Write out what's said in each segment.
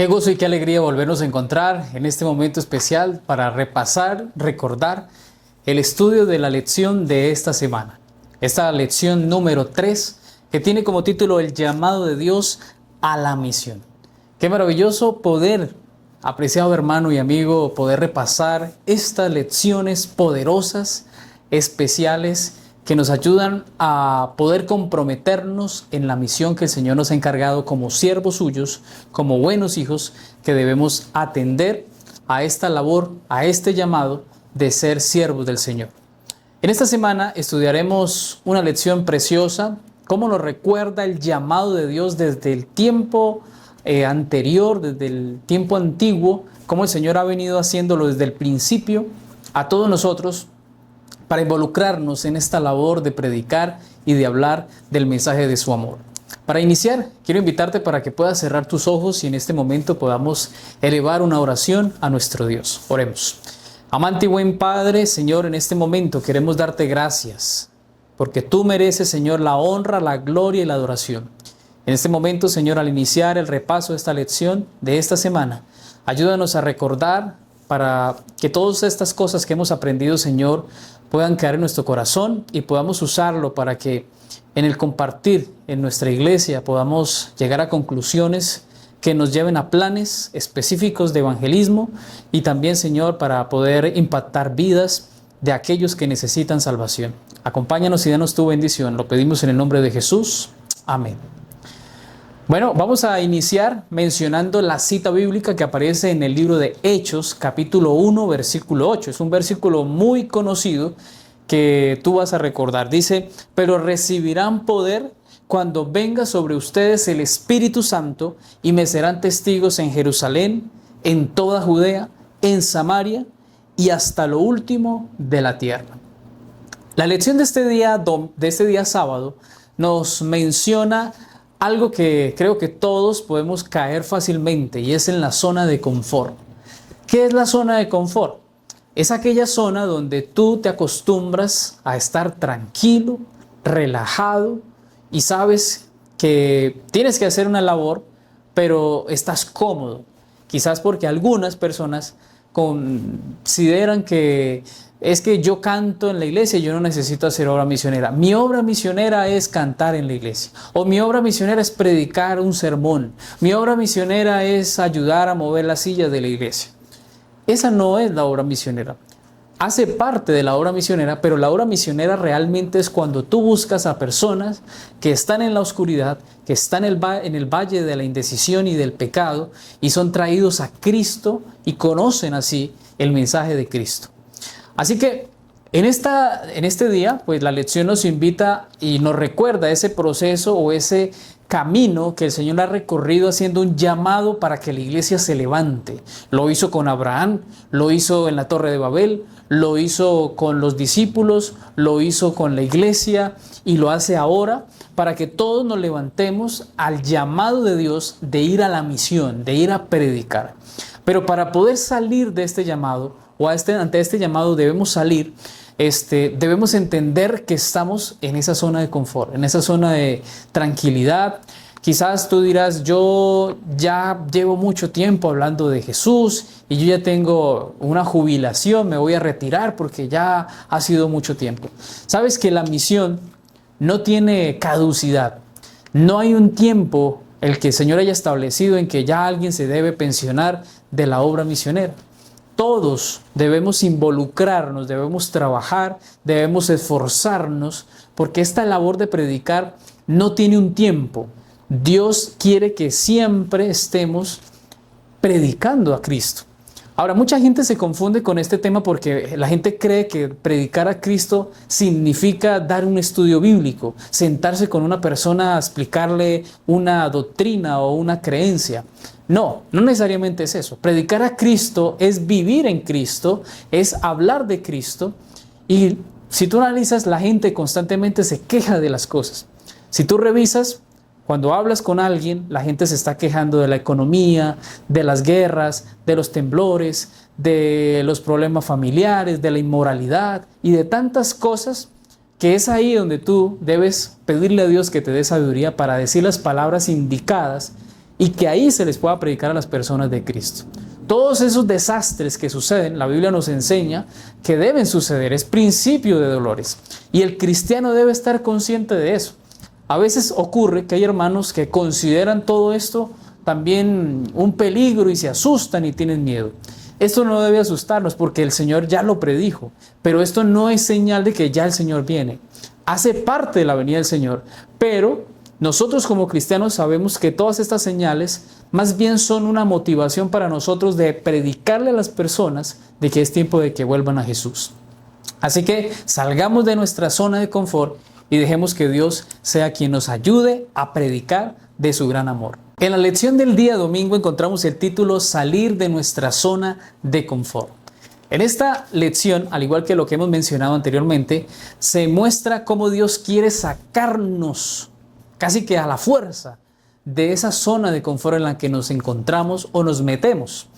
Qué gozo y qué alegría volvernos a encontrar en este momento especial para repasar, recordar el estudio de la lección de esta semana. Esta lección número 3 que tiene como título El llamado de Dios a la misión. Qué maravilloso poder, apreciado hermano y amigo, poder repasar estas lecciones poderosas, especiales, que nos ayudan a poder comprometernos en la misión que el Señor nos ha encargado como siervos suyos, como buenos hijos, que debemos atender a esta labor, a este llamado de ser siervos del Señor. En esta semana estudiaremos una lección preciosa, cómo nos recuerda el llamado de Dios desde el tiempo anterior, desde el tiempo antiguo, cómo el Señor ha venido haciéndolo desde el principio a todos nosotros, para involucrarnos en esta labor de predicar y de hablar del mensaje de su amor. Para iniciar, quiero invitarte para que puedas cerrar tus ojos y en este momento podamos elevar una oración a nuestro Dios. Oremos. Amante y buen Padre, Señor, en este momento queremos darte gracias, porque tú mereces, Señor, la honra, la gloria y la adoración. En este momento, Señor, al iniciar el repaso de esta lección de esta semana, ayúdanos a recordar para que todas estas cosas que hemos aprendido, Señor, puedan quedar en nuestro corazón y podamos usarlo para que en el compartir en nuestra iglesia podamos llegar a conclusiones que nos lleven a planes específicos de evangelismo y también, Señor, para poder impactar vidas de aquellos que necesitan salvación. Acompáñanos y danos tu bendición. Lo pedimos en el nombre de Jesús. Amén. Bueno, vamos a iniciar mencionando la cita bíblica que aparece en el libro de Hechos, capítulo 1, versículo 8. Es un versículo muy conocido que tú vas a recordar. Dice, pero recibirán poder cuando venga sobre ustedes el Espíritu Santo y me serán testigos en Jerusalén, en toda Judea, en Samaria y hasta lo último de la tierra. La lección de este día sábado nos menciona algo que creo que todos podemos caer fácilmente y es en la zona de confort. ¿Qué es la zona de confort? Es aquella zona donde tú te acostumbras a estar tranquilo, relajado y sabes que tienes que hacer una labor, pero estás cómodo. Quizás porque algunas personas consideran que es que yo canto en la iglesia y yo no necesito hacer obra misionera. Mi obra misionera es cantar en la iglesia. O mi obra misionera es predicar un sermón. Mi obra misionera es ayudar a mover las sillas de la iglesia. Esa no es la obra misionera. Hace parte de la obra misionera, pero la obra misionera realmente es cuando tú buscas a personas que están en la oscuridad, que están en el valle de la indecisión y del pecado y son traídos a Cristo y conocen así el mensaje de Cristo. Así que en este día, pues la lección nos invita y nos recuerda ese proceso o ese camino que el Señor ha recorrido haciendo un llamado para que la iglesia se levante. Lo hizo con Abraham, lo hizo en la Torre de Babel, lo hizo con los discípulos, lo hizo con la iglesia y lo hace ahora para que todos nos levantemos al llamado de Dios de ir a la misión, de ir a predicar. Pero para poder salir de este llamado, o ante este llamado debemos salir, debemos entender que estamos en esa zona de confort, en esa zona de tranquilidad. Quizás tú dirás, yo ya llevo mucho tiempo hablando de Jesús y yo ya tengo una jubilación, me voy a retirar porque ya ha sido mucho tiempo. Sabes que la misión no tiene caducidad, no hay un tiempo el que el Señor haya establecido en que ya alguien se debe pensionar de la obra misionera. Todos debemos involucrarnos, debemos trabajar, debemos esforzarnos, porque esta labor de predicar no tiene un tiempo. Dios quiere que siempre estemos predicando a Cristo. Ahora, mucha gente se confunde con este tema porque la gente cree que predicar a Cristo significa dar un estudio bíblico, sentarse con una persona a explicarle una doctrina o una creencia. No, no necesariamente es eso. Predicar a Cristo es vivir en Cristo, es hablar de Cristo. Y si tú analizas, la gente constantemente se queja de las cosas. Si tú revisas, cuando hablas con alguien, la gente se está quejando de la economía, de las guerras, de los temblores, de los problemas familiares, de la inmoralidad y de tantas cosas que es ahí donde tú debes pedirle a Dios que te dé sabiduría para decir las palabras indicadas y que ahí se les pueda predicar a las personas de Cristo. Todos esos desastres que suceden, la Biblia nos enseña que deben suceder, es principio de dolores. Y el cristiano debe estar consciente de eso. A veces ocurre que hay hermanos que consideran todo esto también un peligro y se asustan y tienen miedo. Esto no debe asustarnos porque el Señor ya lo predijo, pero esto no es señal de que ya el Señor viene. Hace parte de la venida del Señor, pero nosotros como cristianos sabemos que todas estas señales más bien son una motivación para nosotros de predicarle a las personas de que es tiempo de que vuelvan a Jesús. Así que salgamos de nuestra zona de confort y dejemos que Dios sea quien nos ayude a predicar de su gran amor. En la lección del día domingo encontramos el título Salir de nuestra zona de confort. En esta lección, al igual que lo que hemos mencionado anteriormente, se muestra cómo Dios quiere sacarnos casi que a la fuerza de esa zona de confort en la que nos encontramos o nos metemos.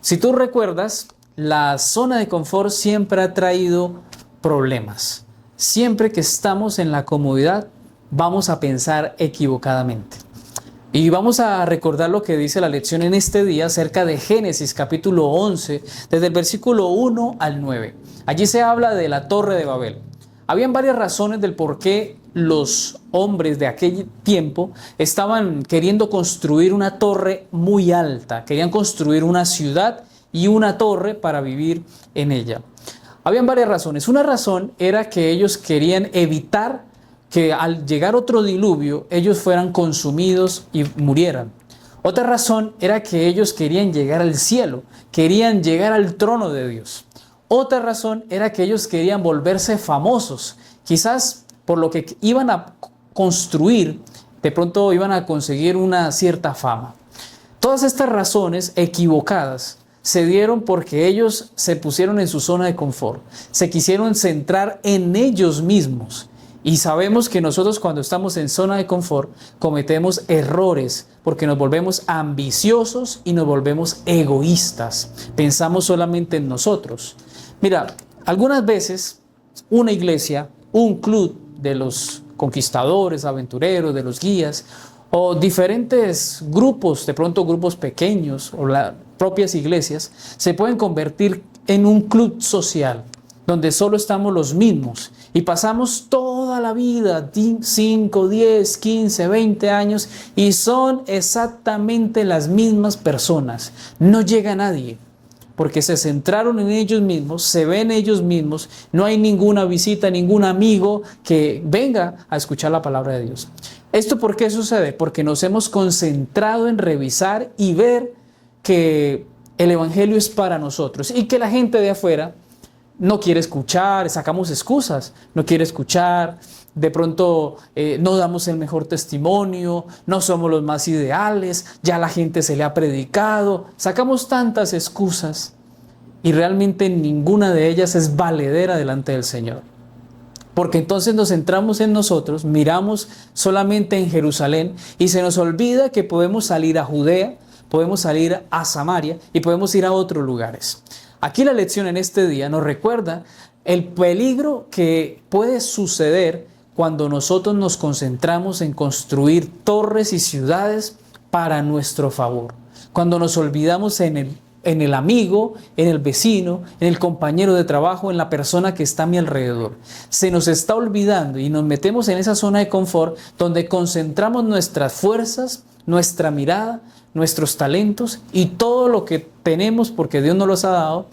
Si tú recuerdas, la zona de confort siempre ha traído problemas. Siempre que estamos en la comodidad, vamos a pensar equivocadamente. Y vamos a recordar lo que dice la lección en este día acerca de Génesis capítulo 11, desde el versículo 1 al 9. Allí se habla de la Torre de Babel. Habían varias razones del por qué los hombres de aquel tiempo estaban queriendo construir una torre muy alta. Querían construir una ciudad y una torre para vivir en ella. Habían varias razones. Una razón era que ellos querían evitar que al llegar otro diluvio ellos fueran consumidos y murieran. Otra razón era que ellos querían llegar al cielo, querían llegar al trono de Dios. Otra razón era que ellos querían volverse famosos, quizás por lo que iban a construir, de pronto iban a conseguir una cierta fama. Todas estas razones equivocadas se dieron porque ellos se pusieron en su zona de confort, se quisieron centrar en ellos mismos. Y sabemos que nosotros cuando estamos en zona de confort cometemos errores porque nos volvemos ambiciosos y nos volvemos egoístas. Pensamos solamente en nosotros. Mira, algunas veces una iglesia, un club de los conquistadores, aventureros, de los guías o diferentes grupos, de pronto grupos pequeños o las propias iglesias, se pueden convertir en un club social donde solo estamos los mismos y pasamos toda la vida, 5, 10, 15, 20 años y son exactamente las mismas personas. No llega nadie porque se centraron en ellos mismos, se ven ellos mismos, no hay ninguna visita, ningún amigo que venga a escuchar la palabra de Dios. ¿Esto por qué sucede? Porque nos hemos concentrado en revisar y ver que el evangelio es para nosotros y que la gente de afuera no quiere escuchar, sacamos excusas, no quiere escuchar, de pronto no damos el mejor testimonio, no somos los más ideales, ya la gente se le ha predicado, sacamos tantas excusas y realmente ninguna de ellas es valedera delante del Señor. Porque entonces nos centramos en nosotros, miramos solamente en Jerusalén y se nos olvida que podemos salir a Judea, podemos salir a Samaria y podemos ir a otros lugares. Aquí la lección en este día nos recuerda el peligro que puede suceder cuando nosotros nos concentramos en construir torres y ciudades para nuestro favor. Cuando nos olvidamos en el amigo, en el vecino, en el compañero de trabajo, en la persona que está a mi alrededor. Se nos está olvidando y nos metemos en esa zona de confort donde concentramos nuestras fuerzas, nuestra mirada, nuestros talentos y todo lo que tenemos porque Dios nos los ha dado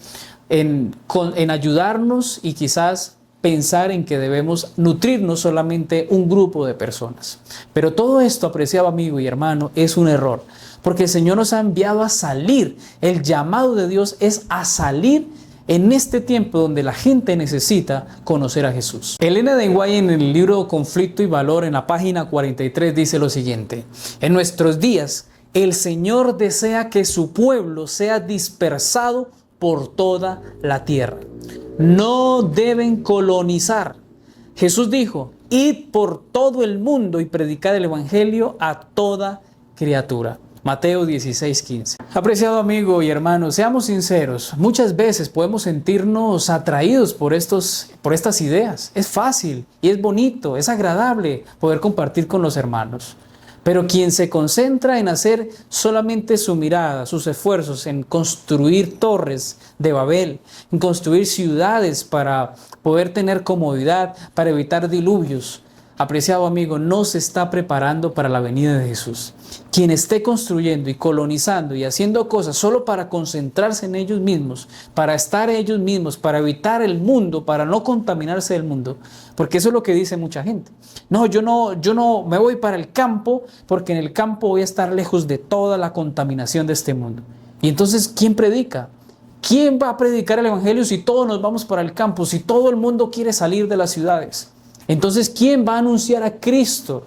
en ayudarnos y quizás pensar en que debemos nutrirnos solamente un grupo de personas. Pero todo esto, apreciado amigo y hermano, es un error porque el Señor nos ha enviado a salir. El llamado de Dios es a salir en este tiempo donde la gente necesita conocer a Jesús. Elena de White en el libro Conflicto y Valor en la página 43 dice lo siguiente: en nuestros días el Señor desea que su pueblo sea dispersado por toda la tierra. No deben colonizar. Jesús dijo: id por todo el mundo y predicad el evangelio a toda criatura. Mateo 16:15. Apreciado amigo y hermano, seamos sinceros. Muchas veces podemos sentirnos atraídos por estas ideas. Es fácil y es bonito, es agradable poder compartir con los hermanos. Pero quien se concentra en hacer solamente su mirada, sus esfuerzos en construir torres de Babel, en construir ciudades para poder tener comodidad, para evitar diluvios, apreciado amigo, no se está preparando para la venida de Jesús. Quien esté construyendo y colonizando y haciendo cosas solo para concentrarse en ellos mismos, para estar ellos mismos, para evitar el mundo, para no contaminarse del mundo, porque eso es lo que dice mucha gente. No, yo no me voy para el campo porque en el campo voy a estar lejos de toda la contaminación de este mundo. Y entonces, ¿quién predica? ¿Quién va a predicar el evangelio si todos nos vamos para el campo, si todo el mundo quiere salir de las ciudades? Entonces, ¿quién va a anunciar a Cristo?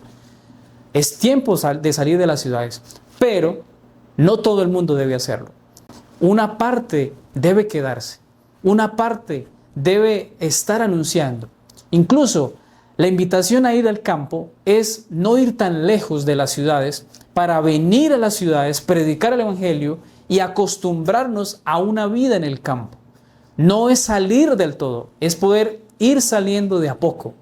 Es tiempo de salir de las ciudades, pero no todo el mundo debe hacerlo. Una parte debe quedarse, una parte debe estar anunciando. Incluso la invitación a ir al campo es no ir tan lejos de las ciudades para venir a las ciudades, predicar el evangelio y acostumbrarnos a una vida en el campo. No es salir del todo, es poder ir saliendo de a poco.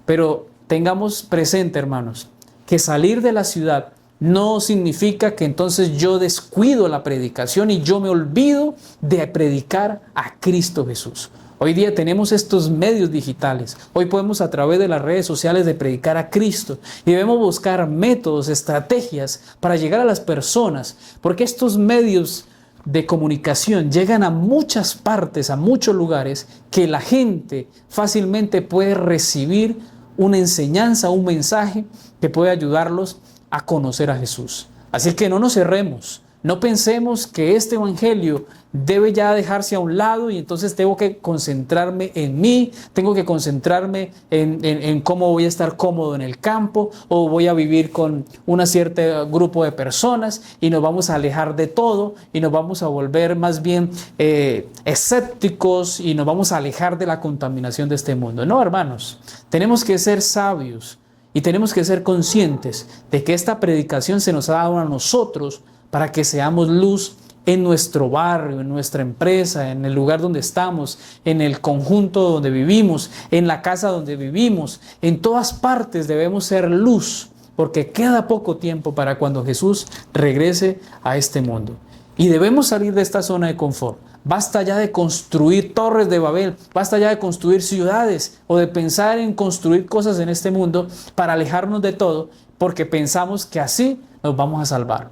Pero tengamos presente, hermanos, que salir de la ciudad no significa que entonces yo descuido la predicación y yo me olvido de predicar a Cristo Jesús. Hoy día tenemos estos medios digitales. Hoy podemos a través de las redes sociales de predicar a Cristo y debemos buscar métodos, estrategias para llegar a las personas, porque estos medios de comunicación llegan a muchas partes, a muchos lugares que la gente fácilmente puede recibir una enseñanza, un mensaje que puede ayudarlos a conocer a Jesús. Así que no nos cerremos, no pensemos que este evangelio debe ya dejarse a un lado y entonces tengo que concentrarme en mí, tengo que concentrarme en cómo voy a estar cómodo en el campo o voy a vivir con un cierto grupo de personas y nos vamos a alejar de todo y nos vamos a volver más bien escépticos y nos vamos a alejar de la contaminación de este mundo. No, hermanos, tenemos que ser sabios y tenemos que ser conscientes de que esta predicación se nos ha dado a nosotros para que seamos luz en nuestro barrio, en nuestra empresa, en el lugar donde estamos, en el conjunto donde vivimos, en la casa donde vivimos. En todas partes debemos ser luz, porque queda poco tiempo para cuando Jesús regrese a este mundo. Y debemos salir de esta zona de confort. Basta ya de construir torres de Babel, basta ya de construir ciudades o de pensar en construir cosas en este mundo para alejarnos de todo, porque pensamos que así nos vamos a salvar.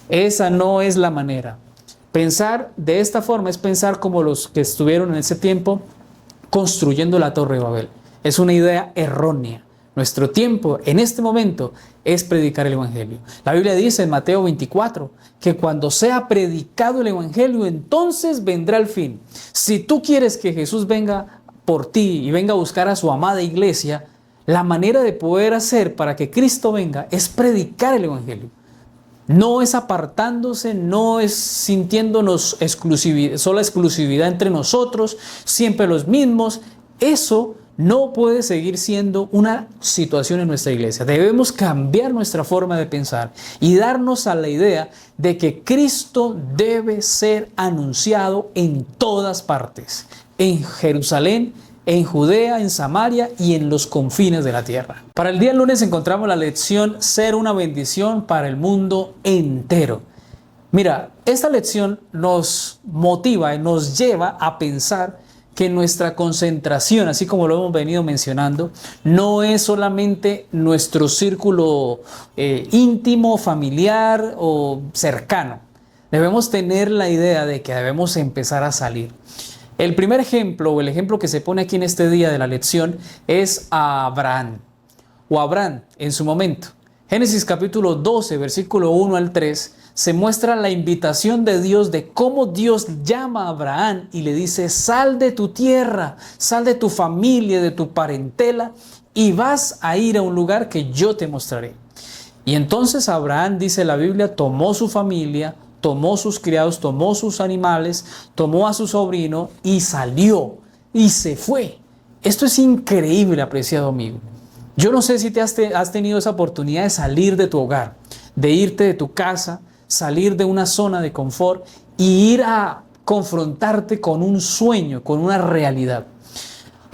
Esa no es la manera. Pensar de esta forma es pensar como los que estuvieron en ese tiempo construyendo la Torre de Babel. Es una idea errónea. Nuestro tiempo en este momento es predicar el evangelio. La Biblia dice en Mateo 24 que cuando sea predicado el evangelio, entonces vendrá el fin. Si tú quieres que Jesús venga por ti y venga a buscar a su amada iglesia, la manera de poder hacer para que Cristo venga es predicar el evangelio. No es apartándose, no es sintiéndonos sola exclusividad entre nosotros, siempre los mismos. Eso no puede seguir siendo una situación en nuestra iglesia. Debemos cambiar nuestra forma de pensar y darnos a la idea de que Cristo debe ser anunciado en todas partes, en Jerusalén, en Judea, en Samaria y en los confines de la tierra. Para el día lunes encontramos la lección Ser una bendición para el mundo entero. Mira, esta lección nos motiva y nos lleva a pensar que nuestra concentración, así como lo hemos venido mencionando, no es solamente nuestro círculo íntimo, familiar o cercano. Debemos tener la idea de que debemos empezar a salir. El primer ejemplo, o el ejemplo que se pone aquí en este día de la lección, es a Abraham, o Abraham en su momento. Génesis capítulo 12, versículo 1 al 3, se muestra la invitación de Dios de cómo Dios llama a Abraham y le dice: sal de tu tierra, sal de tu familia, de tu parentela, y vas a ir a un lugar que yo te mostraré. Y entonces Abraham, dice la Biblia, tomó su familia, tomó sus criados, tomó sus animales, tomó a su sobrino y salió y se fue. Esto es increíble, apreciado amigo. Yo no sé si has tenido esa oportunidad de salir de tu hogar, de irte de tu casa, salir de una zona de confort y ir a confrontarte con un sueño, con una realidad.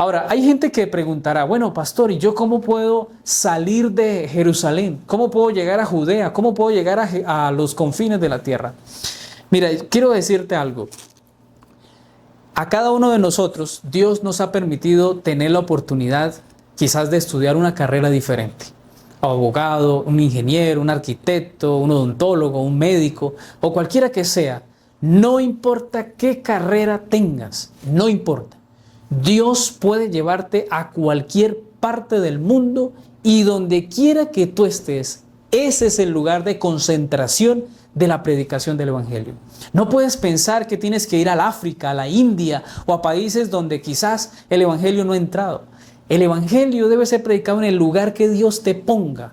Ahora, hay gente que preguntará, bueno, pastor, ¿y yo cómo puedo salir de Jerusalén? ¿Cómo puedo llegar a Judea? ¿Cómo puedo llegar a los confines de la tierra? Mira, quiero decirte algo. A cada uno de nosotros, Dios nos ha permitido tener la oportunidad quizás de estudiar una carrera diferente. Abogado, un ingeniero, un arquitecto, un odontólogo, un médico o cualquiera que sea. No importa qué carrera tengas, no importa. Dios puede llevarte a cualquier parte del mundo y donde quiera que tú estés, ese es el lugar de concentración de la predicación del Evangelio. No puedes pensar que tienes que ir al África, a la India o a países donde quizás el Evangelio no ha entrado. El Evangelio debe ser predicado en el lugar que Dios te ponga.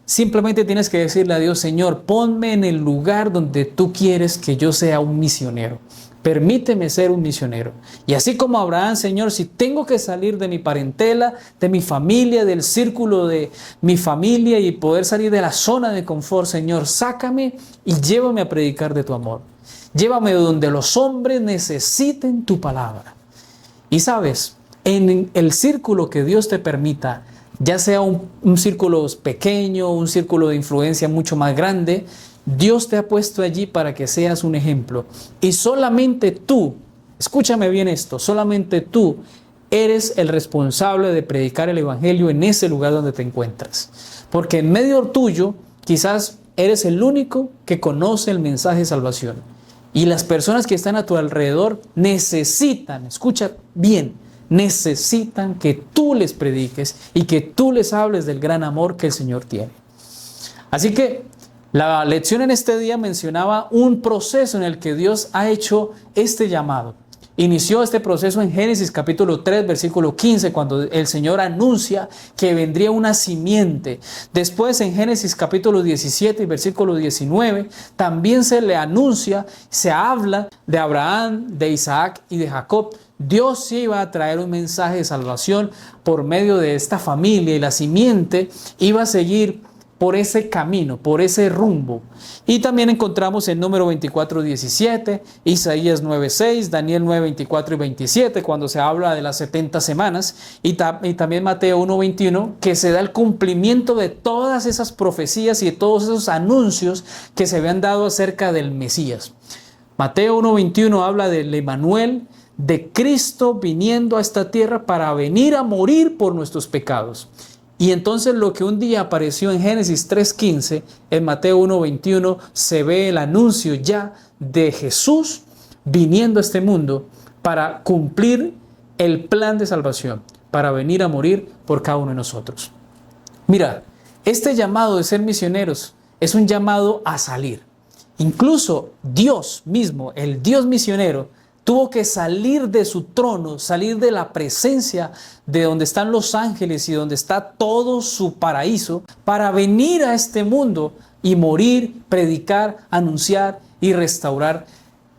Simplemente tienes que decirle a Dios, Señor, ponme en el lugar donde tú quieres que yo sea un misionero. Permíteme ser un misionero. Y así como Abraham, Señor, si tengo que salir de mi parentela, de mi familia, del círculo de mi familia y poder salir de la zona de confort, Señor, sácame y llévame a predicar de tu amor. Llévame donde los hombres necesiten tu palabra. Y sabes, en el círculo que Dios te permita, ya sea un círculo pequeño, un círculo de influencia mucho más grande, Dios te ha puesto allí para que seas un ejemplo. Y solamente tú, escúchame bien esto, solamente tú eres el responsable de predicar el Evangelio en ese lugar donde te encuentras. Porque en medio tuyo, quizás eres el único que conoce el mensaje de salvación. Y las personas que están a tu alrededor necesitan, escucha bien, necesitan que tú les prediques y que tú les hables del gran amor que el Señor tiene. Así que la lección en este día mencionaba un proceso en el que Dios ha hecho este llamado. Inició este proceso en Génesis capítulo 3, versículo 15, cuando el Señor anuncia que vendría una simiente. Después en Génesis capítulo 17 y versículo 19, también se le anuncia, se habla de Abraham, de Isaac y de Jacob. Dios sí iba a traer un mensaje de salvación por medio de esta familia y la simiente iba a seguir por ese camino, por ese rumbo. Y también encontramos en Número 24:17, Isaías 9:6, Daniel 9:24 y 27, cuando se habla de las 70 semanas, y también Mateo 1:21, que se da el cumplimiento de todas esas profecías y de todos esos anuncios que se habían dado acerca del Mesías. Mateo 1:21 habla del Emmanuel, de Cristo viniendo a esta tierra para venir a morir por nuestros pecados. Y entonces lo que un día apareció en Génesis 3:15, en Mateo 1:21, se ve el anuncio ya de Jesús viniendo a este mundo para cumplir el plan de salvación, para venir a morir por cada uno de nosotros. Mira, este llamado de ser misioneros es un llamado a salir. Incluso Dios mismo, el Dios misionero, tuvo que salir de su trono, salir de la presencia de donde están los ángeles y donde está todo su paraíso para venir a este mundo y morir, predicar, anunciar y restaurar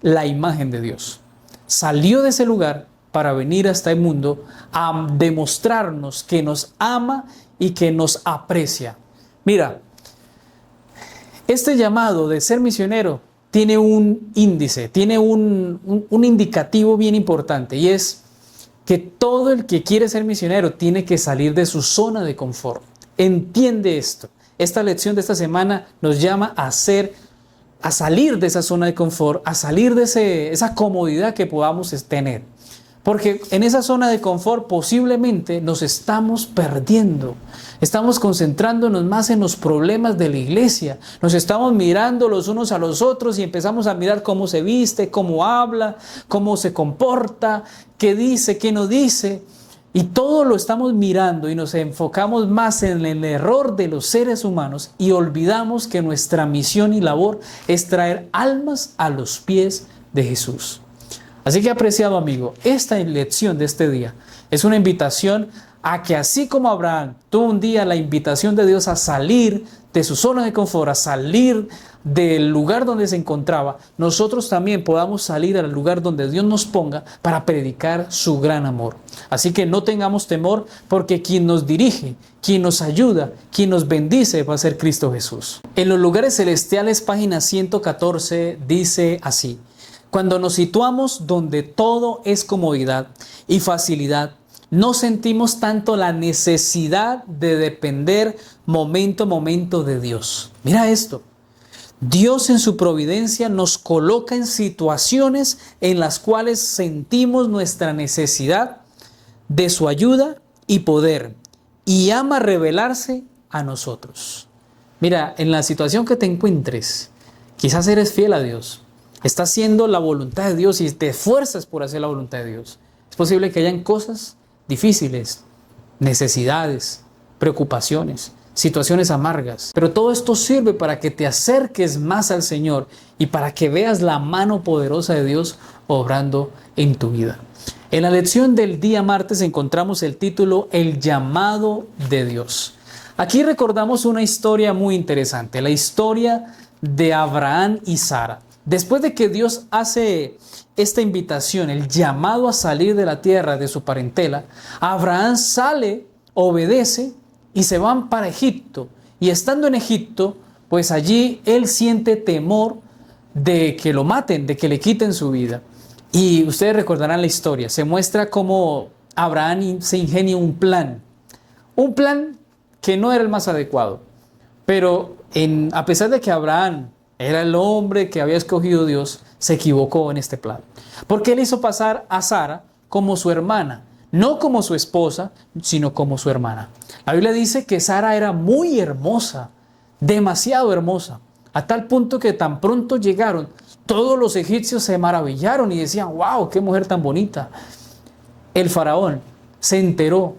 la imagen de Dios. Salió de ese lugar para venir a este mundo a demostrarnos que nos ama y que nos aprecia. Mira, este llamado de ser misionero tiene un índice, tiene un indicativo bien importante, y es que todo el que quiere ser misionero tiene que salir de su zona de confort. Entiende esto. Esta lección de esta semana nos llama a salir de esa zona de confort, a salir de esa comodidad que podamos tener. Porque en esa zona de confort posiblemente nos estamos perdiendo. Estamos concentrándonos más en los problemas de la iglesia. Nos estamos mirando los unos a los otros y empezamos a mirar cómo se viste, cómo habla, cómo se comporta, qué dice, qué no dice. Y todo lo estamos mirando y nos enfocamos más en el error de los seres humanos y olvidamos que nuestra misión y labor es traer almas a los pies de Jesús. Así que, apreciado amigo, esta lección de este día es una invitación a que, así como Abraham tuvo un día la invitación de Dios a salir de su zona de confort, a salir del lugar donde se encontraba, nosotros también podamos salir al lugar donde Dios nos ponga para predicar su gran amor. Así que no tengamos temor, porque quien nos dirige, quien nos ayuda, quien nos bendice va a ser Cristo Jesús. En los lugares celestiales, página 114, dice así: cuando nos situamos donde todo es comodidad y facilidad, no sentimos tanto la necesidad de depender momento a momento de Dios. Mira esto. Dios en su providencia nos coloca en situaciones en las cuales sentimos nuestra necesidad de su ayuda y poder, y ama revelarse a nosotros. Mira, en la situación que te encuentres, quizás eres fiel a Dios, estás haciendo la voluntad de Dios y te esfuerzas por hacer la voluntad de Dios. Es posible que hayan cosas difíciles, necesidades, preocupaciones, situaciones amargas, pero todo esto sirve para que te acerques más al Señor y para que veas la mano poderosa de Dios obrando en tu vida. En la lección del día martes encontramos el título El llamado de Dios. Aquí recordamos una historia muy interesante, la historia de Abraham y Sara. Después de que Dios hace esta invitación, el llamado a salir de la tierra de su parentela, Abraham sale, obedece y se van para Egipto. Y estando en Egipto, pues allí él siente temor de que lo maten, de que le quiten su vida. Y ustedes recordarán la historia. Se muestra cómo Abraham se ingenia un plan que no era el más adecuado. Pero a pesar de que Abraham era el hombre que había escogido Dios, se equivocó en este plan. Porque él hizo pasar a Sara como su hermana, no como su esposa, sino como su hermana. La Biblia dice que Sara era muy hermosa, demasiado hermosa, a tal punto que tan pronto llegaron, todos los egipcios se maravillaron y decían, wow, qué mujer tan bonita. El faraón se enteró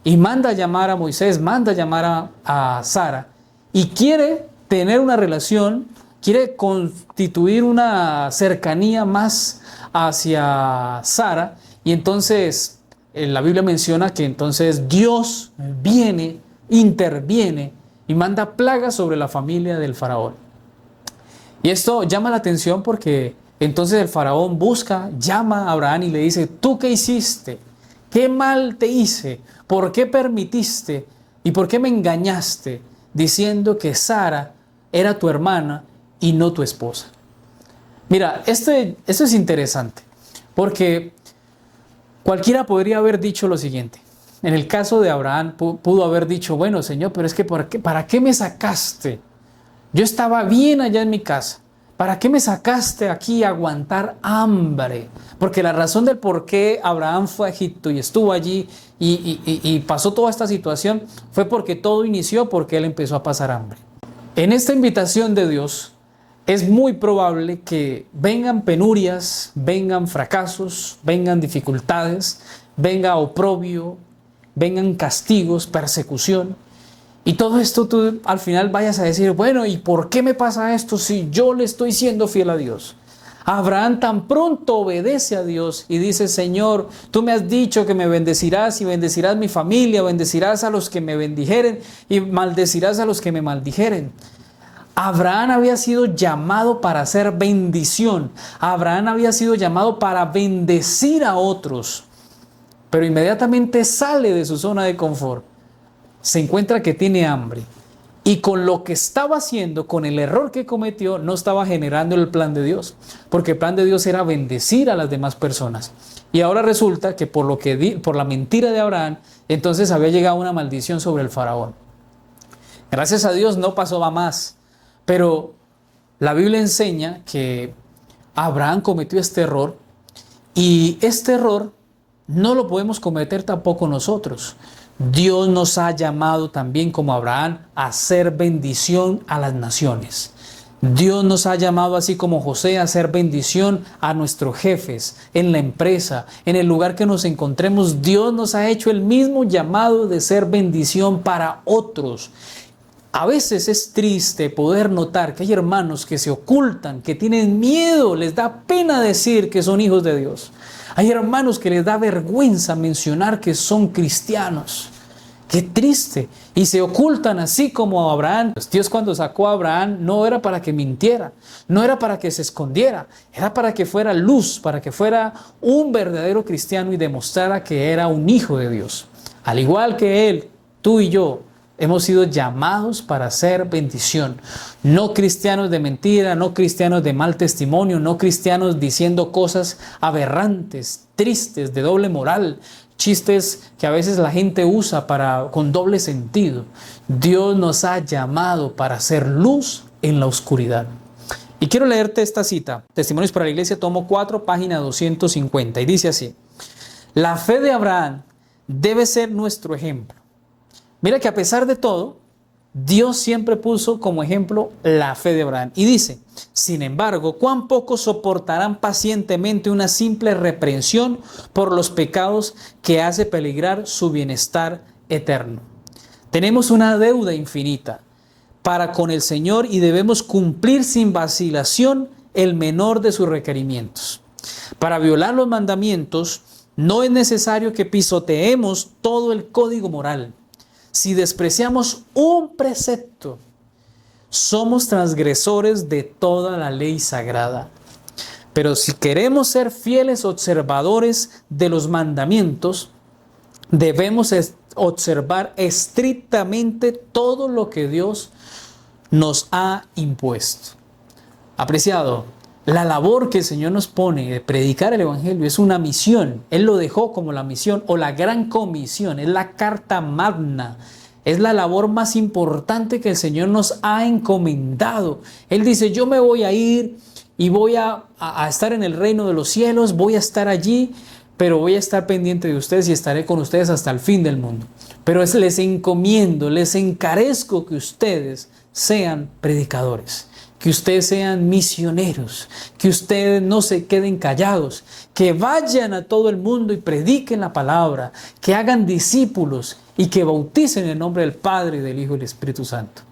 y manda a llamar a Moisés, manda a llamar a Sara y quiere tener una relación, quiere constituir una cercanía más hacia Sara. Y entonces la Biblia menciona que entonces Dios viene, interviene y manda plagas sobre la familia del faraón. Y esto llama la atención porque entonces el faraón llama a Abraham y le dice, ¿tú qué hiciste? ¿Qué mal te hice? ¿Por qué permitiste? ¿Y por qué me engañaste diciendo que Sara era tu hermana y no tu esposa? Mira, esto es interesante porque cualquiera podría haber dicho lo siguiente. En el caso de Abraham pudo haber dicho, bueno, Señor, pero es que ¿para qué me sacaste? Yo estaba bien allá en mi casa. ¿Para qué me sacaste aquí a aguantar hambre? Porque la razón del por qué Abraham fue a Egipto y estuvo allí y pasó toda esta situación fue porque todo inició porque él empezó a pasar hambre. En esta invitación de Dios es muy probable que vengan penurias, vengan fracasos, vengan dificultades, venga oprobio, vengan castigos, persecución. Y todo esto tú al final vayas a decir, bueno, ¿y por qué me pasa esto si yo le estoy siendo fiel a Dios? Abraham tan pronto obedece a Dios y dice, Señor, tú me has dicho que me bendecirás y bendecirás mi familia, bendecirás a los que me bendijeren y maldecirás a los que me maldijeren. Abraham había sido llamado para hacer bendición. Abraham había sido llamado para bendecir a otros. Pero inmediatamente sale de su zona de confort. Se encuentra que tiene hambre y con lo que estaba haciendo, con el error que cometió, no estaba generando el plan de Dios, porque el plan de Dios era bendecir a las demás personas. Y ahora resulta que por la mentira de Abraham, entonces había llegado una maldición sobre el faraón. Gracias a Dios no pasó a más, pero la Biblia enseña que Abraham cometió este error y este error no lo podemos cometer tampoco nosotros. Dios nos ha llamado también como Abraham a hacer bendición a las naciones. Dios nos ha llamado así como José a hacer bendición a nuestros jefes, en la empresa, en el lugar que nos encontremos. Dios nos ha hecho el mismo llamado de ser bendición para otros. A veces es triste poder notar que hay hermanos que se ocultan, que tienen miedo, les da pena decir que son hijos de Dios. Hay hermanos que les da vergüenza mencionar que son cristianos. ¡Qué triste! Y se ocultan así como Abraham. Dios cuando sacó a Abraham no era para que mintiera, no era para que se escondiera, era para que fuera luz, para que fuera un verdadero cristiano y demostrara que era un hijo de Dios. Al igual que él, tú y yo, hemos sido llamados para hacer bendición. No cristianos de mentira, no cristianos de mal testimonio, no cristianos diciendo cosas aberrantes, tristes, de doble moral. chistes que a veces la gente usa con doble sentido. Dios nos ha llamado para hacer luz en la oscuridad. Y quiero leerte esta cita, Testimonios para la Iglesia, tomo 4, página 250, y dice así: la fe de Abraham debe ser nuestro ejemplo. Mira que a pesar de todo, Dios siempre puso como ejemplo la fe de Abraham. Y dice: sin embargo, cuán pocos soportarán pacientemente una simple reprensión por los pecados que hace peligrar su bienestar eterno. Tenemos una deuda infinita para con el Señor y debemos cumplir sin vacilación el menor de sus requerimientos. Para violar los mandamientos no es necesario que pisoteemos todo el código moral. Si despreciamos un precepto, somos transgresores de toda la ley sagrada. Pero si queremos ser fieles observadores de los mandamientos, debemos observar estrictamente todo lo que Dios nos ha impuesto. Apreciado, la labor que el Señor nos pone de predicar el Evangelio es una misión. Él lo dejó como la misión o la gran comisión, es la carta magna. Es la labor más importante que el Señor nos ha encomendado. Él dice: yo me voy a ir y voy a estar en el reino de los cielos, voy a estar allí, pero voy a estar pendiente de ustedes y estaré con ustedes hasta el fin del mundo. Pero les encomiendo, les encarezco que ustedes sean predicadores, que ustedes sean misioneros, que ustedes no se queden callados, que vayan a todo el mundo y prediquen la palabra, que hagan discípulos y que bauticen en el nombre del Padre, del Hijo y del Espíritu Santo.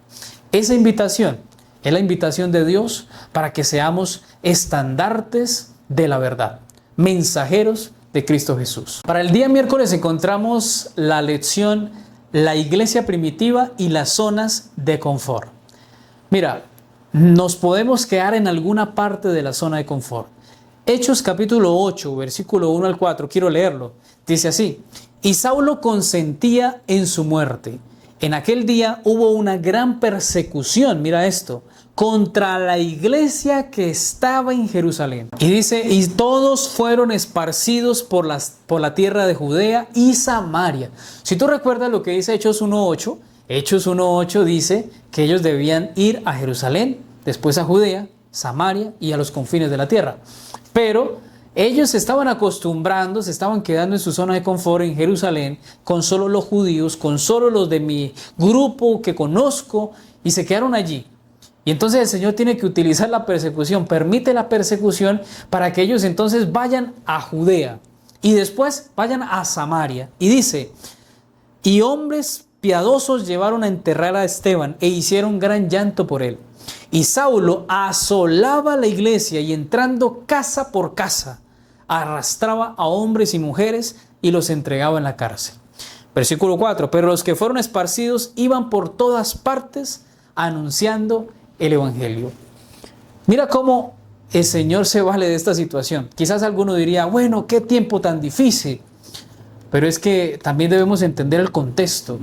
Esa invitación es la invitación de Dios para que seamos estandartes de la verdad, mensajeros de Cristo Jesús. Para el día miércoles encontramos la lección La iglesia primitiva y las zonas de confort. Mira, nos podemos quedar en alguna parte de la zona de confort. Hechos capítulo 8, versículo 1 al 4, quiero leerlo. Dice así: y Saulo consentía en su muerte. En aquel día hubo una gran persecución, mira esto, contra la iglesia que estaba en Jerusalén. Y dice: y todos fueron esparcidos por la tierra de Judea y Samaria. Si tú recuerdas lo que dice Hechos 1.8, Hechos 1.8 dice que ellos debían ir a Jerusalén, después a Judea, Samaria y a los confines de la tierra. Pero ellos se estaban acostumbrando, se estaban quedando en su zona de confort en Jerusalén, con solo los judíos, con solo los de mi grupo que conozco, y se quedaron allí. Y entonces el Señor tiene que utilizar la persecución, permite la persecución para que ellos entonces vayan a Judea y después vayan a Samaria. Y dice: y hombres piadosos llevaron a enterrar a Esteban e hicieron gran llanto por él. Y Saulo asolaba la iglesia y entrando casa por casa, arrastraba a hombres y mujeres y los entregaba en la cárcel. Versículo 4, pero los que fueron esparcidos iban por todas partes anunciando el Evangelio. Mira cómo el Señor se vale de esta situación. Quizás alguno diría: bueno, qué tiempo tan difícil. Pero es que también debemos entender el contexto.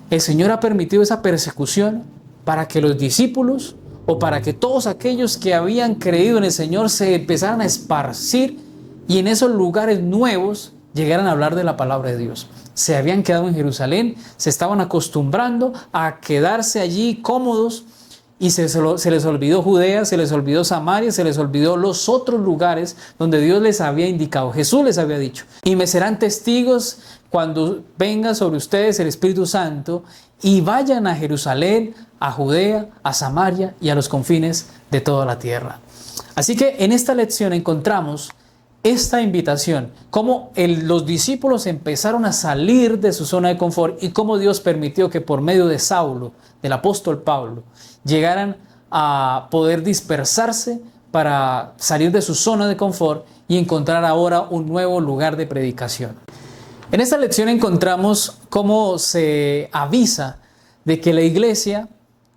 El Señor ha permitido esa persecución para que los discípulos o para que todos aquellos que habían creído en el Señor se empezaran a esparcir y en esos lugares nuevos llegaran a hablar de la palabra de Dios. Se habían quedado en Jerusalén, se estaban acostumbrando a quedarse allí cómodos y se les olvidó Judea, se les olvidó Samaria, se les olvidó los otros lugares donde Dios les había indicado. Jesús les había dicho: y me serán testigos cuando venga sobre ustedes el Espíritu Santo, y vayan a Jerusalén, a Judea, a Samaria y a los confines de toda la tierra. Así que en esta lección encontramos esta invitación, cómo los discípulos empezaron a salir de su zona de confort y cómo Dios permitió que por medio de Saulo, del apóstol Pablo, llegaran a poder dispersarse para salir de su zona de confort y encontrar ahora un nuevo lugar de predicación. En esta lección encontramos cómo se avisa de que la iglesia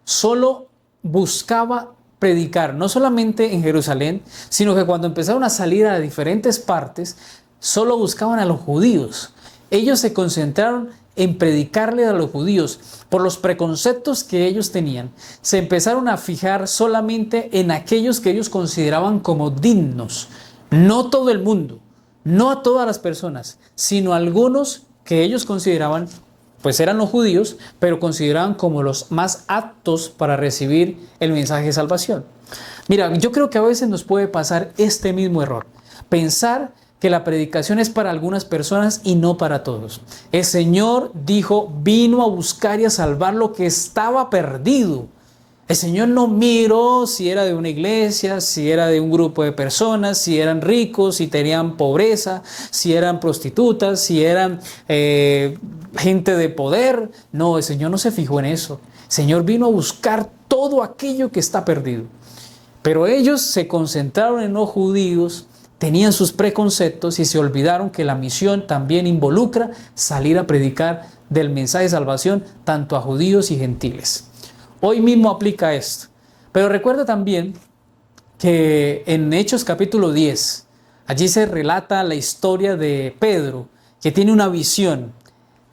solo buscaba predicar, no solamente en Jerusalén, sino que cuando empezaron a salir a diferentes partes, solo buscaban a los judíos. Ellos se concentraron en predicarle a los judíos por los preconceptos que ellos tenían. Se empezaron a fijar solamente en aquellos que ellos consideraban como dignos. No todo el mundo, no a todas las personas, sino a algunos que ellos consideraban, pues eran los judíos, pero consideraban como los más aptos para recibir el mensaje de salvación. Mira, yo creo que a veces nos puede pasar este mismo error, pensar que la predicación es para algunas personas y no para todos. El Señor dijo, vino a buscar y a salvar lo que estaba perdido. El Señor no miró si era de una iglesia, si era de un grupo de personas, si eran ricos, si tenían pobreza, si eran prostitutas, si eran gente de poder. No, el Señor no se fijó en eso. El Señor vino a buscar todo aquello que está perdido. Pero ellos se concentraron en los judíos, tenían sus preconceptos y se olvidaron que la misión también involucra salir a predicar del mensaje de salvación tanto a judíos y gentiles. Hoy mismo aplica esto. Pero recuerda también que en Hechos capítulo 10, allí se relata la historia de Pedro, que tiene una visión.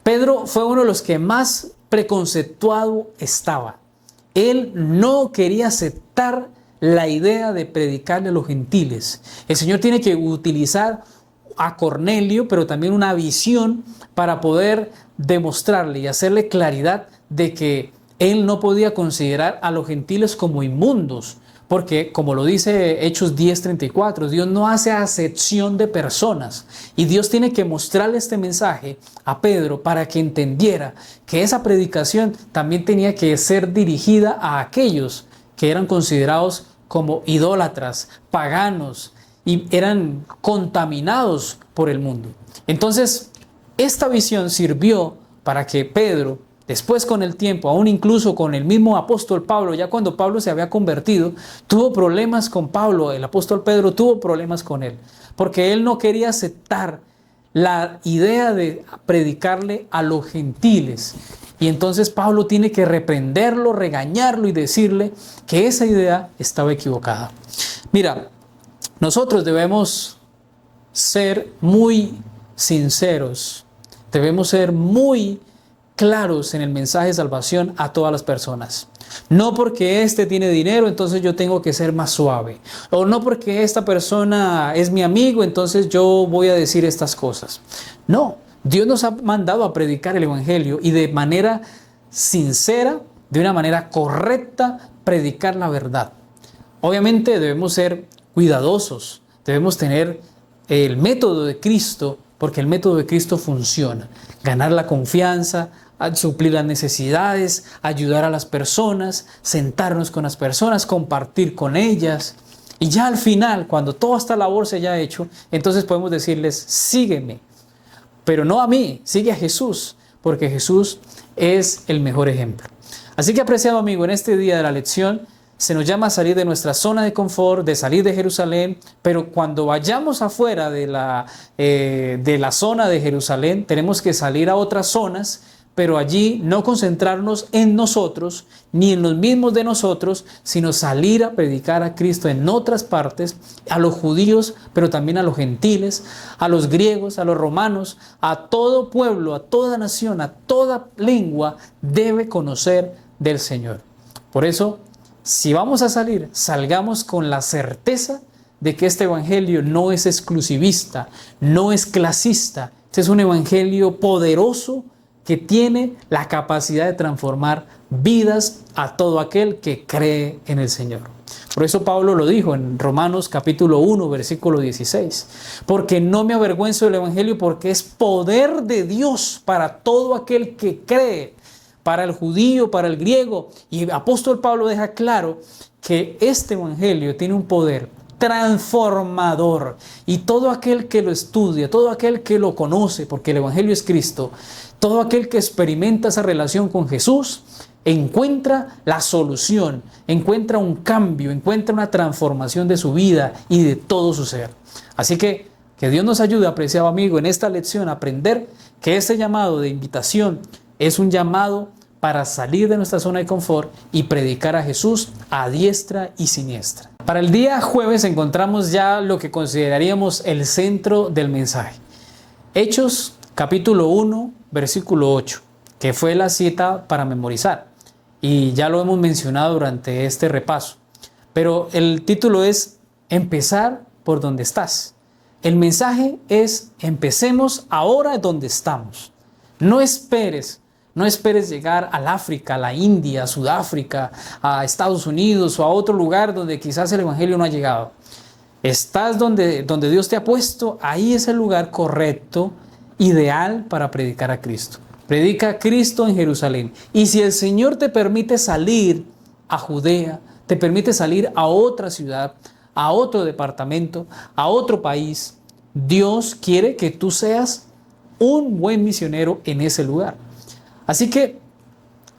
Pedro fue uno de los que más preconceptuado estaba. Él no quería aceptar la idea de predicarle a los gentiles. El Señor tiene que utilizar a Cornelio, pero también una visión para poder demostrarle y hacerle claridad de que él no podía considerar a los gentiles como inmundos, porque como lo dice Hechos 10:34, Dios no hace acepción de personas y Dios tiene que mostrarle este mensaje a Pedro para que entendiera que esa predicación también tenía que ser dirigida a aquellos que eran considerados como idólatras, paganos y eran contaminados por el mundo. Entonces, esta visión sirvió para que Pedro, después con el tiempo, aún incluso con el mismo apóstol Pablo, ya cuando Pablo se había convertido, tuvo problemas con Pablo, el apóstol Pedro tuvo problemas con él, porque él no quería aceptar la idea de predicarle a los gentiles. Y entonces Pablo tiene que reprenderlo, regañarlo y decirle que esa idea estaba equivocada. Mira, nosotros debemos ser muy sinceros, debemos ser muy claros en el mensaje de salvación a todas las personas. No porque este tiene dinero, entonces yo tengo que ser más suave. O no porque esta persona es mi amigo, entonces yo voy a decir estas cosas. No, Dios nos ha mandado a predicar el Evangelio y de manera sincera, de una manera correcta, predicar la verdad. Obviamente debemos ser cuidadosos, debemos tener el método de Cristo, porque el método de Cristo funciona. Ganar la confianza, suplir las necesidades, ayudar a las personas, sentarnos con las personas, compartir con ellas. Y ya al final, cuando toda esta labor se haya hecho, entonces podemos decirles, sígueme. Pero no a mí, sigue a Jesús, porque Jesús es el mejor ejemplo. Así que, apreciado amigo, en este día de la lección, se nos llama a salir de nuestra zona de confort, de salir de Jerusalén, pero cuando vayamos afuera de la zona de Jerusalén, tenemos que salir a otras zonas, pero allí no concentrarnos en nosotros, ni en los mismos de nosotros, sino salir a predicar a Cristo en otras partes, a los judíos, pero también a los gentiles, a los griegos, a los romanos, a todo pueblo, a toda nación, a toda lengua, debe conocer del Señor. Por eso, si vamos a salir, salgamos con la certeza de que este evangelio no es exclusivista, no es clasista. Este es un evangelio poderoso que tiene la capacidad de transformar vidas a todo aquel que cree en el Señor. Por eso Pablo lo dijo en Romanos capítulo 1, versículo 16. Porque no me avergüenzo del evangelio, porque es poder de Dios para todo aquel que cree, para el judío, para el griego. Y el apóstol Pablo deja claro que este evangelio tiene un poder transformador, y todo aquel que lo estudia, todo aquel que lo conoce, porque el evangelio es Cristo, todo aquel que experimenta esa relación con Jesús, encuentra la solución, encuentra un cambio, encuentra una transformación de su vida y de todo su ser. Así que Dios nos ayude, apreciado amigo, en esta lección a aprender que este llamado de invitación es un llamado para salir de nuestra zona de confort y predicar a Jesús a diestra y siniestra. Para el día jueves encontramos ya lo que consideraríamos el centro del mensaje. Hechos capítulo 1, versículo 8, que fue la cita para memorizar. Y ya lo hemos mencionado durante este repaso. Pero el título es Empezar por donde estás. El mensaje es: empecemos ahora donde estamos. No esperes llegar al África, a la India, a Sudáfrica, a Estados Unidos o a otro lugar donde quizás el evangelio no ha llegado. Estás donde Dios te ha puesto, ahí es el lugar correcto, ideal para predicar a Cristo. Predica a Cristo en Jerusalén. Y si el Señor te permite salir a Judea, te permite salir a otra ciudad, a otro departamento, a otro país, Dios quiere que tú seas un buen misionero en ese lugar. Así que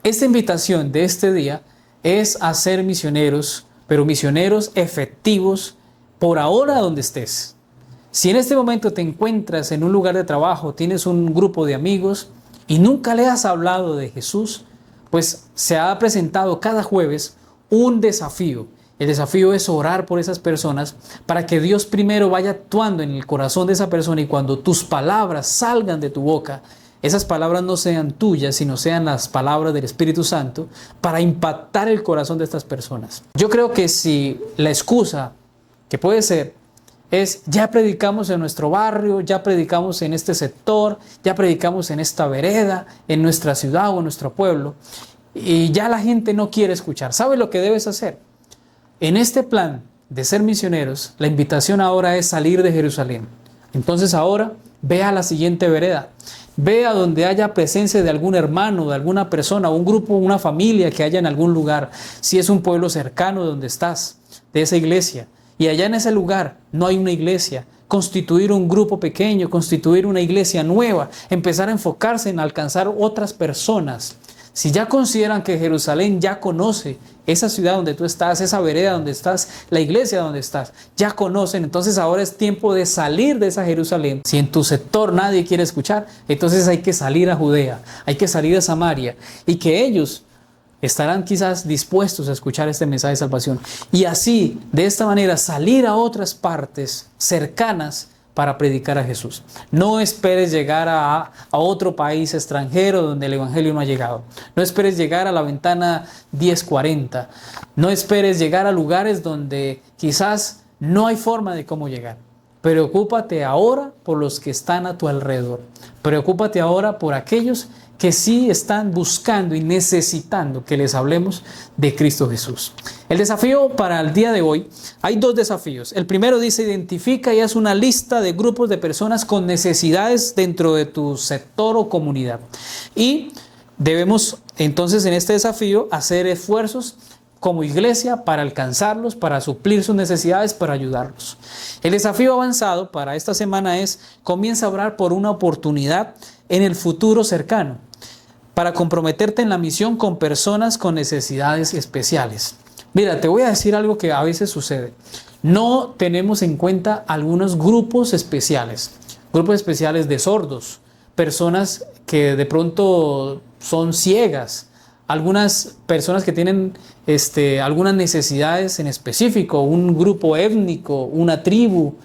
esta invitación de este día es a ser misioneros, pero misioneros efectivos por ahora donde estés. Si en este momento te encuentras en un lugar de trabajo, tienes un grupo de amigos y nunca le has hablado de Jesús, pues se ha presentado cada jueves un desafío. El desafío es orar por esas personas para que Dios primero vaya actuando en el corazón de esa persona, y cuando tus palabras salgan de tu boca, esas palabras no sean tuyas, sino sean las palabras del Espíritu Santo para impactar el corazón de estas personas. Yo creo que si la excusa que puede ser es: ya predicamos en nuestro barrio, ya predicamos en este sector, ya predicamos en esta vereda, en nuestra ciudad o en nuestro pueblo, y ya la gente no quiere escuchar. ¿Sabes lo que debes hacer? En este plan de ser misioneros, la invitación ahora es salir de Jerusalén. Entonces ahora ve a la siguiente vereda. Ve a donde haya presencia de algún hermano, de alguna persona, un grupo, una familia que haya en algún lugar. Si es un pueblo cercano de donde estás, de esa iglesia, y allá en ese lugar no hay una iglesia, constituir un grupo pequeño, constituir una iglesia nueva, empezar a enfocarse en alcanzar otras personas. Si ya consideran que Jerusalén ya conoce esa ciudad donde tú estás, esa vereda donde estás, la iglesia donde estás, ya conocen, entonces ahora es tiempo de salir de esa Jerusalén. Si en tu sector nadie quiere escuchar, entonces hay que salir a Judea, hay que salir a Samaria, y que ellos estarán quizás dispuestos a escuchar este mensaje de salvación. Y así, de esta manera, salir a otras partes cercanas para predicar a Jesús. No esperes llegar a otro país extranjero donde el evangelio no ha llegado. No esperes llegar a la ventana 1040. No esperes llegar a lugares donde quizás no hay forma de cómo llegar. Preocúpate ahora por los que están a tu alrededor. Preocúpate ahora por aquellos que sí están buscando y necesitando que les hablemos de Cristo Jesús. El desafío para el día de hoy, hay dos desafíos. El primero dice: identifica y haz una lista de grupos de personas con necesidades dentro de tu sector o comunidad. Y debemos entonces en este desafío hacer esfuerzos como iglesia para alcanzarlos, para suplir sus necesidades, para ayudarlos. El desafío avanzado para esta semana es: comienza a orar por una oportunidad en el futuro cercano, para comprometerte en la misión con personas con necesidades especiales. Mira, te voy a decir algo que a veces sucede. No tenemos en cuenta algunos grupos especiales de sordos, personas que de pronto son ciegas, algunas personas que tienen algunas necesidades en específico, un grupo étnico, una tribu,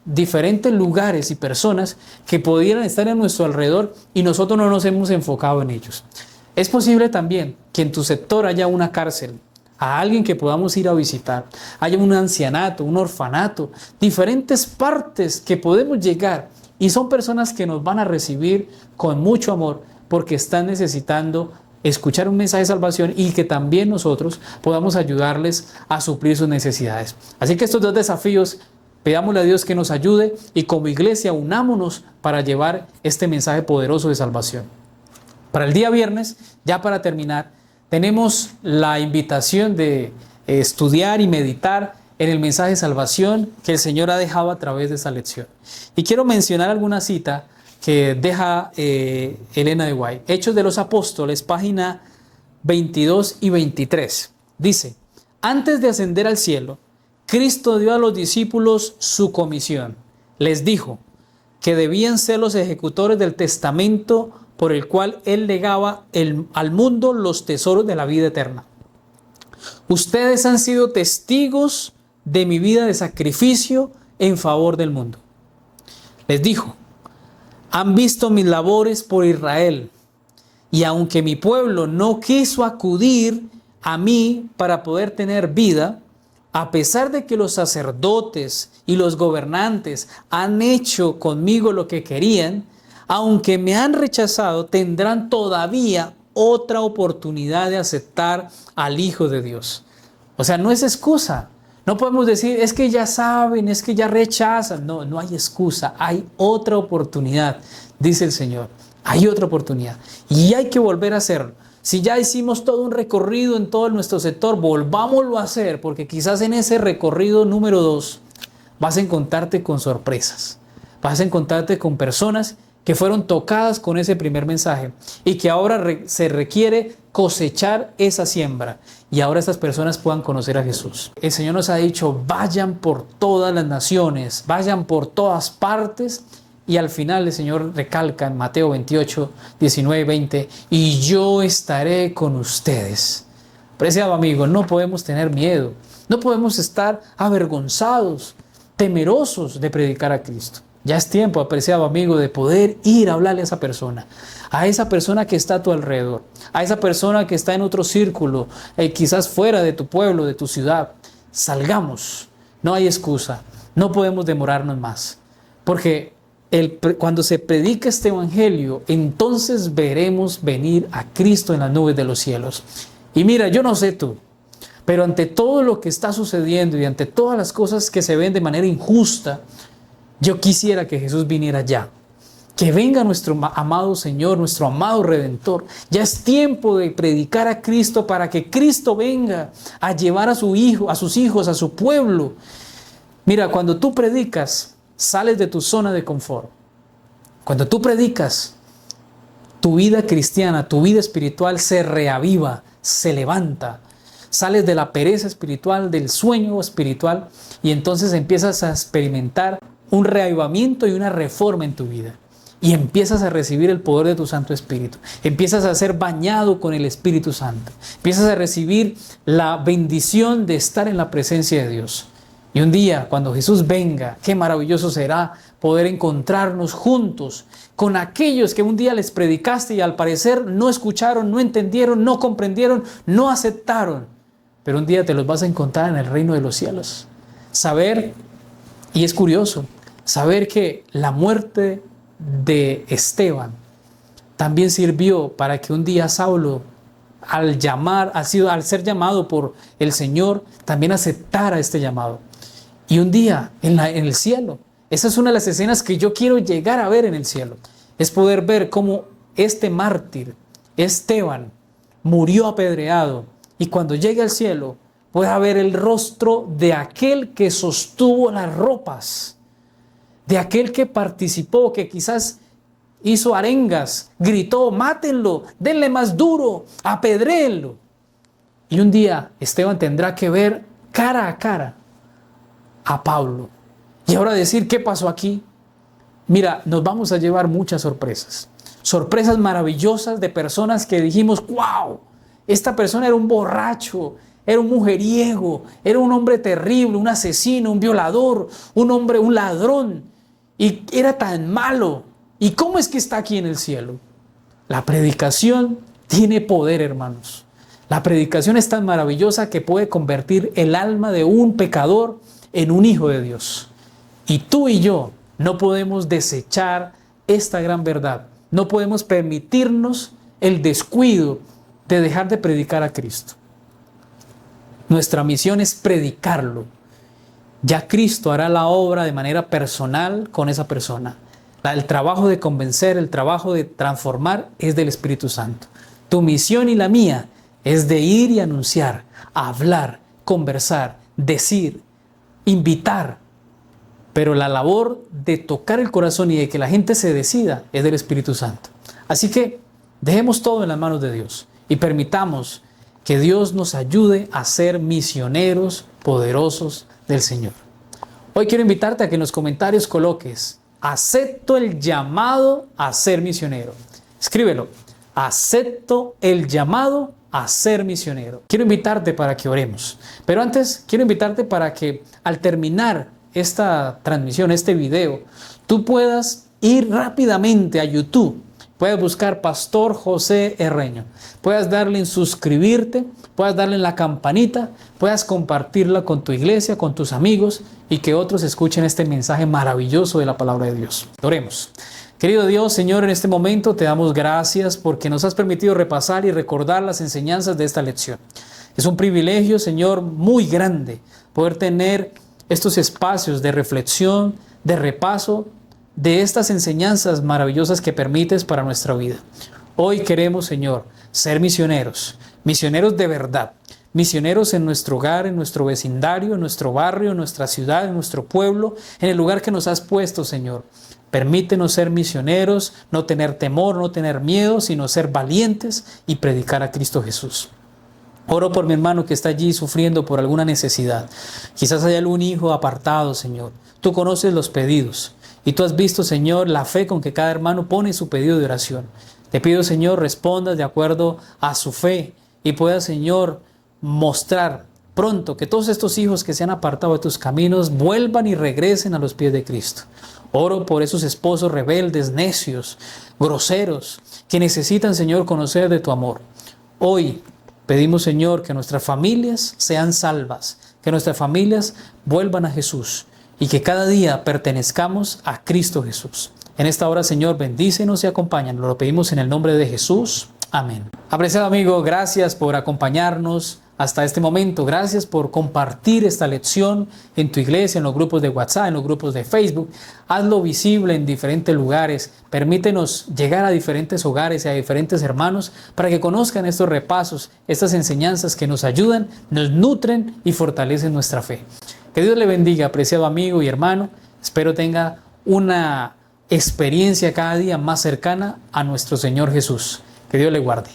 diferentes lugares y personas que pudieran estar en nuestro alrededor y nosotros no nos hemos enfocado en ellos. Es posible también que en tu sector haya una cárcel, a alguien que podamos ir a visitar, haya un ancianato, un orfanato, diferentes partes que podemos llegar, y son personas que nos van a recibir con mucho amor porque están necesitando escuchar un mensaje de salvación, y que también nosotros podamos ayudarles a suplir sus necesidades. Así que estos dos desafíos, pidámosle a Dios que nos ayude, y como iglesia unámonos para llevar este mensaje poderoso de salvación. Para el día viernes, ya para terminar, tenemos la invitación de estudiar y meditar en el mensaje de salvación que el Señor ha dejado a través de esa lección. Y quiero mencionar alguna cita que deja Elena de White. Hechos de los Apóstoles, página 22 y 23. Dice: antes de ascender al cielo, Cristo dio a los discípulos su comisión. Les dijo que debían ser los ejecutores del testamento por el cual Él legaba al mundo los tesoros de la vida eterna. Ustedes han sido testigos de mi vida de sacrificio en favor del mundo. Les dijo: han visto mis labores por Israel, y aunque mi pueblo no quiso acudir a mí para poder tener vida, a pesar de que los sacerdotes y los gobernantes han hecho conmigo lo que querían, aunque me han rechazado, tendrán todavía otra oportunidad de aceptar al Hijo de Dios. O sea, no es excusa. No podemos decir, es que ya saben, es que ya rechazan. No, no hay excusa. Hay otra oportunidad, dice el Señor. Hay otra oportunidad. Y hay que volver a hacerlo. Si ya hicimos todo un recorrido en todo nuestro sector, volvámoslo a hacer, porque quizás en ese recorrido número 2 vas a encontrarte con sorpresas. Vas a encontrarte con personas que fueron tocadas con ese primer mensaje y que ahora se requiere cosechar esa siembra y ahora estas personas puedan conocer a Jesús. El Señor nos ha dicho, vayan por todas las naciones, vayan por todas partes, y al final el Señor recalca en Mateo 28, 19, 20, y yo estaré con ustedes. Preciado amigo, no podemos tener miedo, no podemos estar avergonzados, temerosos de predicar a Cristo. Ya es tiempo, apreciado amigo, de poder ir a hablarle a esa persona que está a tu alrededor, a esa persona que está en otro círculo, quizás fuera de tu pueblo, de tu ciudad. Salgamos, no hay excusa, no podemos demorarnos más, porque cuando se predica este evangelio, entonces veremos venir a Cristo en las nubes de los cielos. Y mira, yo no sé tú, pero ante todo lo que está sucediendo y ante todas las cosas que se ven de manera injusta, yo quisiera que Jesús viniera ya, que venga nuestro amado Señor, nuestro amado Redentor. Ya es tiempo de predicar a Cristo para que Cristo venga a llevar a su hijo, a sus hijos, a su pueblo. Mira, cuando tú predicas, sales de tu zona de confort. Cuando tú predicas, tu vida cristiana, tu vida espiritual se reaviva, se levanta. Sales de la pereza espiritual, del sueño espiritual, y entonces empiezas a experimentar un reavivamiento y una reforma en tu vida. Y empiezas a recibir el poder de tu Santo Espíritu. Empiezas a ser bañado con el Espíritu Santo. Empiezas a recibir la bendición de estar en la presencia de Dios. Y un día, cuando Jesús venga, qué maravilloso será poder encontrarnos juntos con aquellos que un día les predicaste y al parecer no escucharon, no entendieron, no comprendieron, no aceptaron. Pero un día te los vas a encontrar en el reino de los cielos. Saber, y es curioso, saber que la muerte de Esteban también sirvió para que un día Saulo, al ser llamado por el Señor, también aceptara este llamado. Y un día en el cielo, esa es una de las escenas que yo quiero llegar a ver en el cielo, es poder ver cómo este mártir, Esteban, murió apedreado, y cuando llegue al cielo pueda ver el rostro de aquel que sostuvo las ropas, de aquel que participó, que quizás hizo arengas, gritó, mátenlo, denle más duro, apedréenlo. Y un día Esteban tendrá que ver cara a cara a Pablo. Y ahora decir, ¿qué pasó aquí? Mira, nos vamos a llevar muchas sorpresas. Sorpresas maravillosas de personas que dijimos, wow, esta persona era un borracho, era un mujeriego, era un hombre terrible, un asesino, un violador, un ladrón. Y era tan malo. ¿Y cómo es que está aquí en el cielo? La predicación tiene poder, hermanos. La predicación es tan maravillosa que puede convertir el alma de un pecador en un hijo de Dios. Y tú y yo no podemos desechar esta gran verdad. No podemos permitirnos el descuido de dejar de predicar a Cristo. Nuestra misión es predicarlo. Ya Cristo hará la obra de manera personal con esa persona. El trabajo de convencer, el trabajo de transformar es del Espíritu Santo. Tu misión y la mía es de ir y anunciar, hablar, conversar, decir, invitar. Pero la labor de tocar el corazón y de que la gente se decida es del Espíritu Santo. Así que dejemos todo en las manos de Dios y permitamos que Dios nos ayude a ser misioneros poderosos del Señor. Hoy quiero invitarte a que en los comentarios coloques: acepto el llamado a ser misionero. Escríbelo: acepto el llamado a ser misionero. Quiero invitarte para que oremos. Pero antes quiero invitarte para que al terminar esta transmisión, este video, tú puedas ir rápidamente a YouTube puedes buscar Pastor José Herreño, puedas darle en suscribirte, puedas darle en la campanita, puedas compartirla con tu iglesia, con tus amigos y que otros escuchen este mensaje maravilloso de la palabra de Dios. Oremos. Querido Dios, Señor, en este momento te damos gracias porque nos has permitido repasar y recordar las enseñanzas de esta lección. Es un privilegio, Señor, muy grande poder tener estos espacios de reflexión, de repaso, de estas enseñanzas maravillosas que permites para nuestra vida. Hoy queremos, Señor, ser misioneros, misioneros de verdad, misioneros en nuestro hogar, en nuestro vecindario, en nuestro barrio, en nuestra ciudad, en nuestro pueblo, en el lugar que nos has puesto, Señor. Permítenos ser misioneros, no tener temor, no tener miedo, sino ser valientes y predicar a Cristo Jesús. Oro por mi hermano que está allí sufriendo por alguna necesidad. Quizás haya algún hijo apartado, Señor. Tú conoces los pedidos y tú has visto, Señor, la fe con que cada hermano pone su pedido de oración. Te pido, Señor, respondas de acuerdo a su fe y puedas, Señor, mostrar pronto que todos estos hijos que se han apartado de tus caminos vuelvan y regresen a los pies de Cristo. Oro por esos esposos rebeldes, necios, groseros, que necesitan, Señor, conocer de tu amor. Hoy pedimos, Señor, que nuestras familias sean salvas, que nuestras familias vuelvan a Jesús y que cada día pertenezcamos a Cristo Jesús. En esta hora, Señor, bendícenos y acompáñanos. Lo pedimos en el nombre de Jesús. Amén. Apreciado amigo, gracias por acompañarnos hasta este momento. Gracias por compartir esta lección en tu iglesia, en los grupos de WhatsApp, en los grupos de Facebook. Hazlo visible en diferentes lugares. Permítenos llegar a diferentes hogares y a diferentes hermanos para que conozcan estos repasos, estas enseñanzas que nos ayudan, nos nutren y fortalecen nuestra fe. Que Dios le bendiga, apreciado amigo y hermano. Espero tenga una experiencia cada día más cercana a nuestro Señor Jesús. Que Dios le guarde.